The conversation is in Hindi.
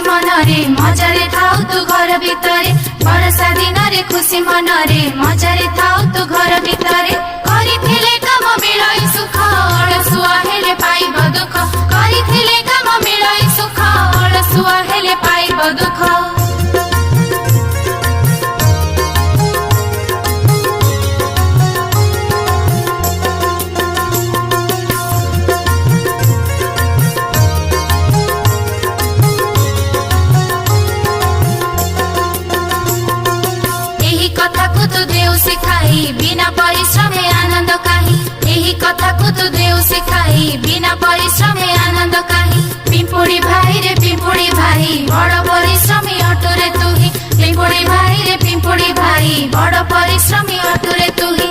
मनरे मजारे थाउ तू घर भितरे वर्षा दिन रे खुशी मनरे मजारे थाउ तू घर भितरे गरिथिले काम मिलाई सुख अलसुआ हेले पाइब दुख गरिथिले काम मिलाई सुख अलसुआ हेले पाइब दुख बिना परिश्रम आनंद काही यही कथा को तू देव सिखाई बिना परिश्रम आनंद काही पिंपुड़ी भाई रे पिंपुड़ी भाई बड़ परिश्रमी अटुरे तू ही पिंपुड़ी भाई रे पिंपुड़ी भाई बड़ परिश्रमी अटुरे तू ही।